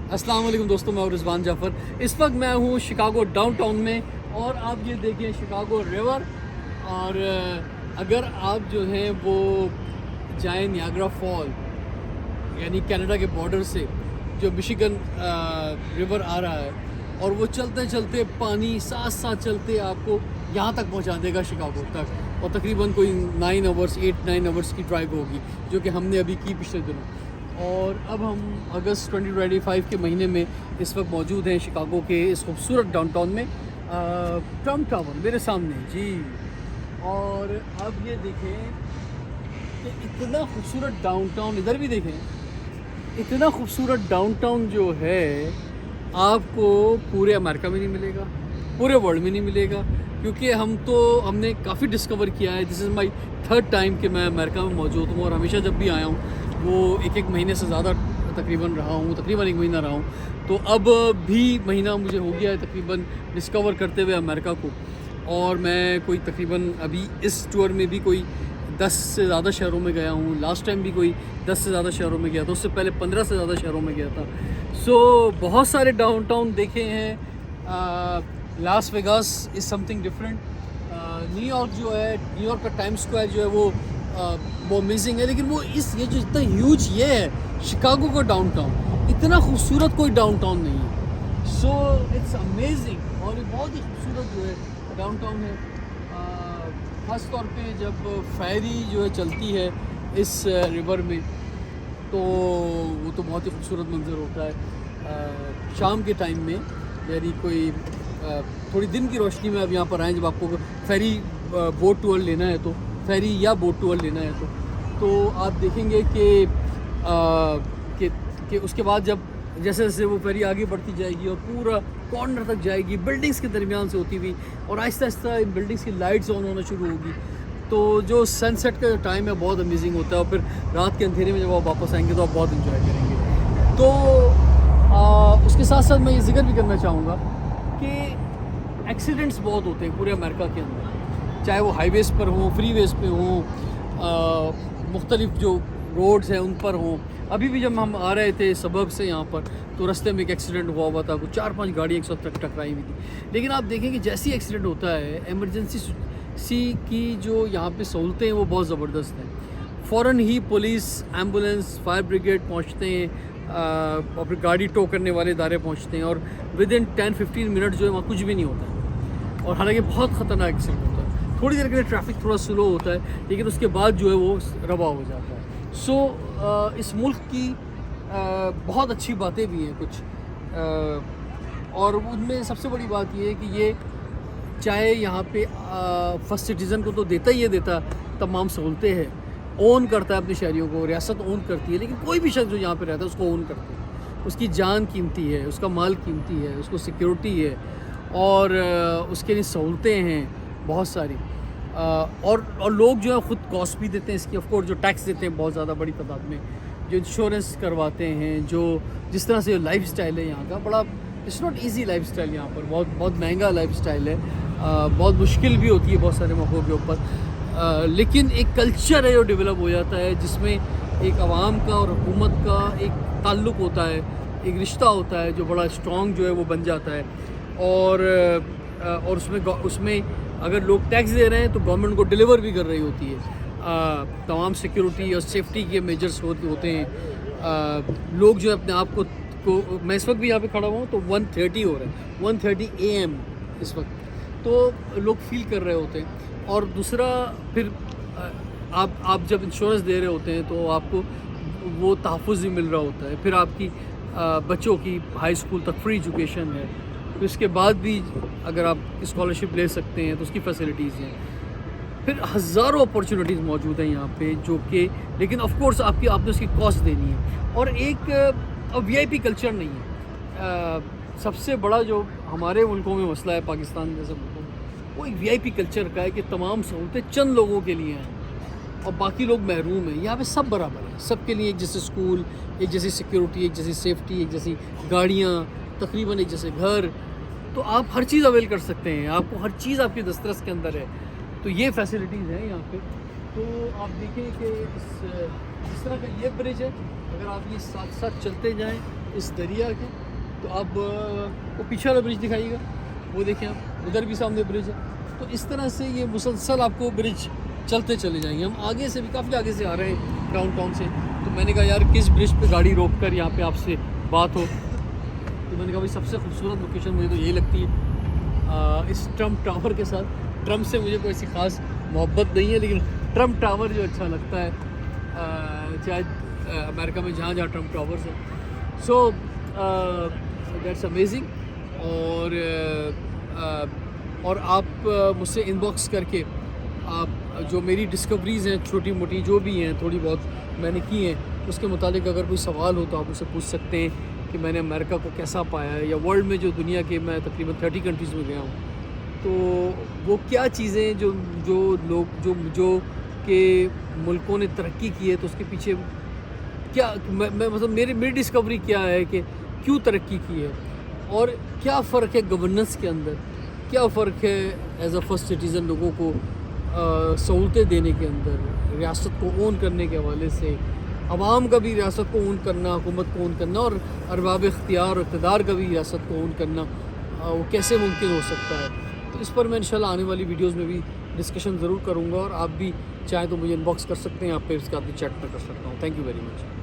अस्सलाम वालेकुम दोस्तों, मैं रिजवान जाफ़र। इस वक्त मैं हूँ शिकागो डाउनटाउन में और आप ये देखें शिकागो रिवर। और अगर आप जो हैं वो जाएं नियाग्रा फॉल यानी कनाडा के बॉर्डर से जो मिशिगन रिवर आ रहा है और वो चलते चलते पानी साथ साथ चलते आपको यहाँ तक पहुँचा देगा शिकागो तक। और तकरीबन कोई 8-9 आवर्स की ड्राइव होगी जो कि हमने अभी की पिछले दिनों। और अब हम अगस्त 2025 के महीने में इस वक्त मौजूद हैं शिकागो के इस खूबसूरत डाउनटाउन में, ट्रम्प टावर मेरे सामने जी। और अब ये देखें कि इतना खूबसूरत डाउनटाउन, इधर भी देखें, इतना खूबसूरत डाउनटाउन जो है आपको पूरे अमेरिका में नहीं मिलेगा, पूरे वर्ल्ड में नहीं मिलेगा। क्योंकि हमने काफ़ी डिस्कवर किया है। This is my 3rd time कि मैं अमेरिका में मौजूद हूँ और हमेशा जब भी आया हूँ वो एक महीने से ज़्यादा तकरीबन रहा हूँ, तकरीबन 1 महीना रहा हूँ। तो अब भी महीना मुझे हो गया है तकरीबन डिस्कवर करते हुए अमेरिका को। और मैं कोई तकरीबन अभी इस टूर में भी कोई 10 से ज़्यादा शहरों में गया हूँ। लास्ट टाइम भी कोई 10 से ज़्यादा शहरों में गया था, उससे पहले 15 से ज़्यादा शहरों में गया था। सो बहुत सारे डाउनटाउन देखे हैं। Las Vegas is something different. New York जो है, न्यूयॉर्क का टाइम स्क्वायर जो है वो अमेजिंग है। लेकिन वो ये जो इतना ह्यूज ये है शिकागो का डाउनटाउन, इतना खूबसूरत कोई डाउनटाउन नहीं है। सो इट्स अमेजिंग और ये बहुत ही खूबसूरत जो है डाउनटाउन है। ख़ास तौर पे जब फेरी जो है चलती है इस रिवर में तो वो तो बहुत ही खूबसूरत मंजर होता है शाम के टाइम में। यानी कोई थोड़ी दिन की रोशनी में अब यहाँ पर आएँ, जब आपको फेरी बोट टूर लेना है तो फेरी या बोट टूर लेना है तो आप देखेंगे कि उसके बाद जब जैसे जैसे वो फेरी आगे बढ़ती जाएगी और पूरा कॉर्नर तक जाएगी, बिल्डिंग्स के दरमियान से होती हुई, और आहिस्ता आहिस्ता इन बिल्डिंग्स की लाइट्स ऑन होना शुरू होगी। तो जो सनसेट का जो टाइम है बहुत अमेजिंग होता है। और फिर रात के अंधेरे में जब आप वापस आएंगे तो आप बहुत इंजॉय करेंगे। तो उसके साथ साथ मैं ये जिक्र भी करना चाहूँगा कि एक्सीडेंट्स बहुत होते हैं पूरे अमेरिका के अंदर, चाहे वो हाईवेज़ पर हों, फ्री वेज़ पे हों, मुख्तलिफ जो रोड्स हैं उन पर हों। अभी भी जब हम आ रहे थे सबब से यहाँ पर तो रास्ते में एक एक्सीडेंट हुआ था, कुछ 4-5 गाड़ियाँ एक साथ टकराई हुई थी। लेकिन आप देखें कि जैसे ही एक्सीडेंट होता है, एमरजेंसी की जो यहाँ पे सहूलतें हैं वो बहुत ज़बरदस्त हैं। फ़ौरन ही पुलिस, एम्बुलेंस, फायर ब्रिगेड पहुँचते हैं, और फिर गाड़ी टो करने वाले इदारे पहुँचते हैं और विदिन 10-15 मिनट जो है वहाँ कुछ भी नहीं होता है। और हालांकि बहुत ख़तरनाक एक्सीडेंट होता है, थोड़ी देर के लिए ट्रैफिक थोड़ा स्लो होता है लेकिन उसके बाद जो है वो रवा हो जाता है। सो इस मुल्क की बहुत अच्छी बातें भी हैं कुछ, और उनमें सबसे बड़ी बात ये है कि ये चाहे यहाँ पे फर्स्ट सिटीज़न को तो देता ही देता तमाम सहूलतें हैं, ओन करता है अपने शहरियों को, रियासत ओन करती है। लेकिन कोई भी शख्स जो यहाँ पे रहता है उसको ओन करते हैं। उसकी जान कीमती है, उसका माल कीमती है, उसको सिक्योरिटी है और उसके लिए सहूलतें हैं बहुत सारी। और लोग जो है ख़ुद कॉस्ट भी देते हैं इसकी, ऑफ कोर्स जो टैक्स देते हैं बहुत ज़्यादा बड़ी तादाद में, जो इंश्योरेंस करवाते हैं, जो जिस तरह से लाइफ स्टाइल है यहाँ का, बड़ा it's not easy life style यहाँ पर, बहुत महंगा लाइफ स्टाइल है, बहुत मुश्किल भी होती है बहुत सारे मौक़ों के ऊपर। लेकिन एक कल्चर है जो डेवलप हो जाता है जिसमें एक आवाम का और हुकूमत का एक ताल्लुक़ होता है, एक रिश्ता होता है जो बड़ा स्ट्रॉन्ग जो है वो बन जाता है। और उसमें अगर लोग टैक्स दे रहे हैं तो गवर्नमेंट को डिलीवर भी कर रही होती है, तमाम सिक्योरिटी और सेफ्टी के मेजर्स होते हैं। लोग जो अपने आप को मैं इस वक्त भी यहाँ पे खड़ा हुआ हूँ तो 1:30 हो रहा है, 1:30 AM इस वक्त, तो लोग फील कर रहे होते हैं। और दूसरा फिर आप जब इंश्योरेंस दे रहे होते हैं तो आपको वो तहफ़्फ़ुज़ भी मिल रहा होता है। फिर आपकी बच्चों की हाई स्कूल तक फ्री एजुकेशन है, तो इसके बाद भी अगर आप स्कॉलरशिप ले सकते हैं तो उसकी फैसिलिटीज़ हैं। फिर हज़ारों अपॉर्चुनिटीज़ मौजूद हैं यहाँ पे जो कि, लेकिन ऑफ कोर्स आपने उसकी कॉस्ट देनी है। और एक VIP कल्चर नहीं है। सबसे बड़ा जो हमारे मुल्कों में मसला है, पाकिस्तान जैसे मुल्कों में, वो एक VIP कल्चर का है कि तमाम सहूलतें चंद लोगों के लिए हैं और बाकी लोग महरूम हैं। यहाँ पे सब बराबर हैं, सब के लिए एक जैसे स्कूल, एक जैसी सिक्योरिटी, एक जैसी सेफ्टी, एक जैसी गाड़ियाँ, तकरीबन एक जैसे घर। तो आप हर चीज़ अवेल कर सकते हैं, आपको हर चीज़ आपकी दस्तरस के अंदर है। तो ये फैसिलिटीज़ हैं यहाँ पे। तो आप देखें कि इस तरह का ये ब्रिज है, अगर आप ये साथ साथ चलते जाएं اس دریا کے. تو آپ وہ پیچھے والا برج دکھائیے گا, وہ دیکھیں آپ, ادھر بھی سامنے برج ہے. تو اس طرح سے یہ مسلسل آپ کو برج چلتے چلے جائیں گے. ہم آگے سے بھی کافی آگے سے آ رہے ہیں ڈاؤن ٹاؤن سے. تو میں نے کہا یار کس برج پہ گاڑی روک کر یہاں پہ آپ سے بات ہو. تو میں نے کہا بھائی سب سے خوبصورت لوکیشن مجھے تو یہی لگتی ہے اس ٹرمپ ٹاور کے ساتھ. ٹرمپ سے مجھے کوئی ایسی خاص محبت نہیں ہے, لیکن ٹرمپ ٹاور جو اچھا لگتا ہے, چاہے امریکہ میں جہاں جہاں ٹرمپ ٹاورس ہیں. So that's amazing. اور آپ مجھ سے ان باکس کر کے آپ جو میری ڈسکوریز ہیں چھوٹی موٹی جو بھی ہیں تھوڑی بہت میں نے کی ہیں, اس کے متعلق اگر کوئی سوال ہو تو آپ مجھ سے پوچھ سکتے ہیں کہ میں نے امریکہ کو کیسا پایا ہے, یا ورلڈ میں جو دنیا کے میں تقریباً 30 کنٹریز میں گیا ہوں, تو وہ کیا چیزیں جو لوگ جو کہ ملکوں نے ترقی کی ہے تو اس کے پیچھے کیا میں مطلب میری ڈسکوری کیا ہے کہ کیوں ترقی کی ہے, اور کیا فرق ہے گورننس کے اندر, کیا فرق ہے ایز اے فرسٹ سٹیزن لوگوں کو سہولتیں دینے کے اندر, ریاست کو اون کرنے کے حوالے سے, عوام کا بھی ریاست کو اون کرنا, حکومت کو اون کرنا, اور ارباب اختیار اور اقتدار کا بھی ریاست کو اون کرنا, وہ کیسے ممکن ہو سکتا ہے. تو اس پر میں انشاءاللہ آنے والی ویڈیوز میں بھی ڈسکشن ضرور کروں گا, اور آپ بھی چاہیں تو مجھے ان باکس کر سکتے ہیں, آپ پہ اس کا بھی چیٹ میں کر سکتا ہوں. Thank you very much.